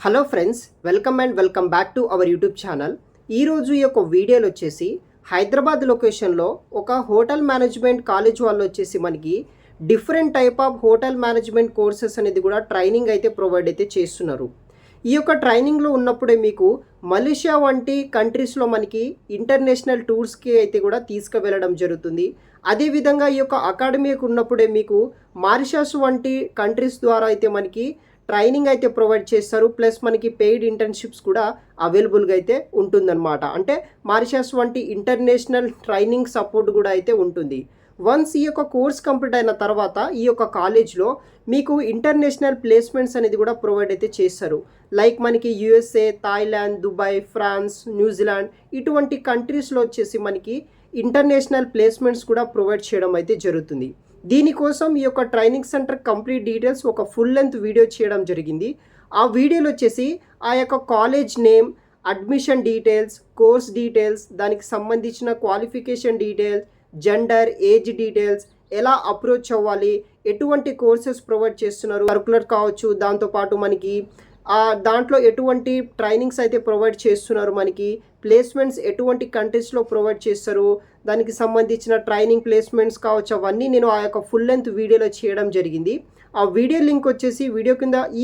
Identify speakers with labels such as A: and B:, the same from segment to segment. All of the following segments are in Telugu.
A: Hello friends, welcome back to our YouTube channel. ఈరోజు ఈ యొక్క వీడియోలో వచ్చేసి హైదరాబాద్ లొకేషన్లో ఒక హోటల్ మేనేజ్మెంట్ కాలేజ్ వాళ్ళు వచ్చేసి మనకి different type of hotel management courses అనేది కూడా ట్రైనింగ్ అయితే ప్రొవైడ్ అయితే చేస్తున్నారు. ఈ యొక్క ట్రైనింగ్లో ఉన్నప్పుడే మీకు మలేషియా వంటి కంట్రీస్లో మనకి ఇంటర్నేషనల్ టూర్స్కి అయితే కూడా తీసుకువెళ్ళడం జరుగుతుంది. అదేవిధంగా ఈ యొక్క అకాడమీకి ఉన్నప్పుడే మీకు మారిషస్ వంటి కంట్రీస్ ద్వారా అయితే మనకి ట్రైనింగ్ అయితే ప్రొవైడ్ చేస్తారు. ప్లస్ మనకి పెయిడ్ ఇంటర్న్షిప్స్ కూడా అవైలబుల్గా అయితే ఉంటుందన్నమాట. అంటే మారిషస్ వంటి ఇంటర్నేషనల్ ట్రైనింగ్ సపోర్ట్ కూడా అయితే ఉంటుంది. వన్స్ ఈ యొక్క కోర్స్ కంప్లీట్ అయిన తర్వాత ఈ యొక్క కాలేజ్లో మీకు ఇంటర్నేషనల్ ప్లేస్మెంట్స్ అనేది కూడా ప్రొవైడ్ అయితే చేస్తారు. లైక్ మనకి USA, Thailand, Dubai, France, New Zealand ఇటువంటి కంట్రీస్లో వచ్చేసి మనకి ఇంటర్నేషనల్ ప్లేస్మెంట్స్ కూడా ప్రొవైడ్ చేయడం అయితే జరుగుతుంది. దీనికోసం ఈ యొక్క ట్రైనింగ్ సెంటర్ కంప్లీట్ డీటెయిల్స్ ఒక ఫుల్ లెంత్ వీడియో చేయడం జరిగింది. ఆ వీడియోలో వచ్చేసి ఆ యొక్క college name, admission details, course details, దానికి సంబంధించిన qualification details, gender, age details, ఎలా అప్రోచ్ అవ్వాలి, ఎటువంటి కోర్సెస్ ప్రొవైడ్ చేస్తున్నారు, కరికులర్ కావచ్చు, దాంతోపాటు మనకి దాంట్లో ఎటువంటి ట్రైనింగ్స్ అయితే ప్రొవైడ్ చేస్తున్నారు, మనకి ప్లేస్మెంట్స్ ఎటువంటి కంట్రీస్లో ప్రొవైడ్ చేస్తారు, దానికి సంబంధించిన ట్రైనింగ్ ప్లేస్మెంట్స్ కావచ్చు, అవన్నీ నేను ఆ యొక్క ఫుల్ లెంత్ వీడియోలో చేయడం జరిగింది. ఆ వీడియో లింక్ వచ్చేసి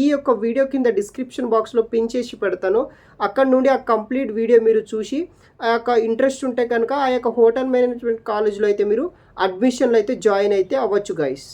A: ఈ యొక్క వీడియో కింద డిస్క్రిప్షన్ బాక్స్లో పిన్ చేసి పెడతాను. అక్కడ నుండి ఆ కంప్లీట్ వీడియో మీరు చూసి ఆ యొక్క ఇంట్రెస్ట్ ఉంటే కనుక ఆ యొక్క హోటల్ మేనేజ్మెంట్ కాలేజ్లో అయితే మీరు అడ్మిషన్లు అయితే జాయిన్ అయితే అవ్వచ్చు గైస్.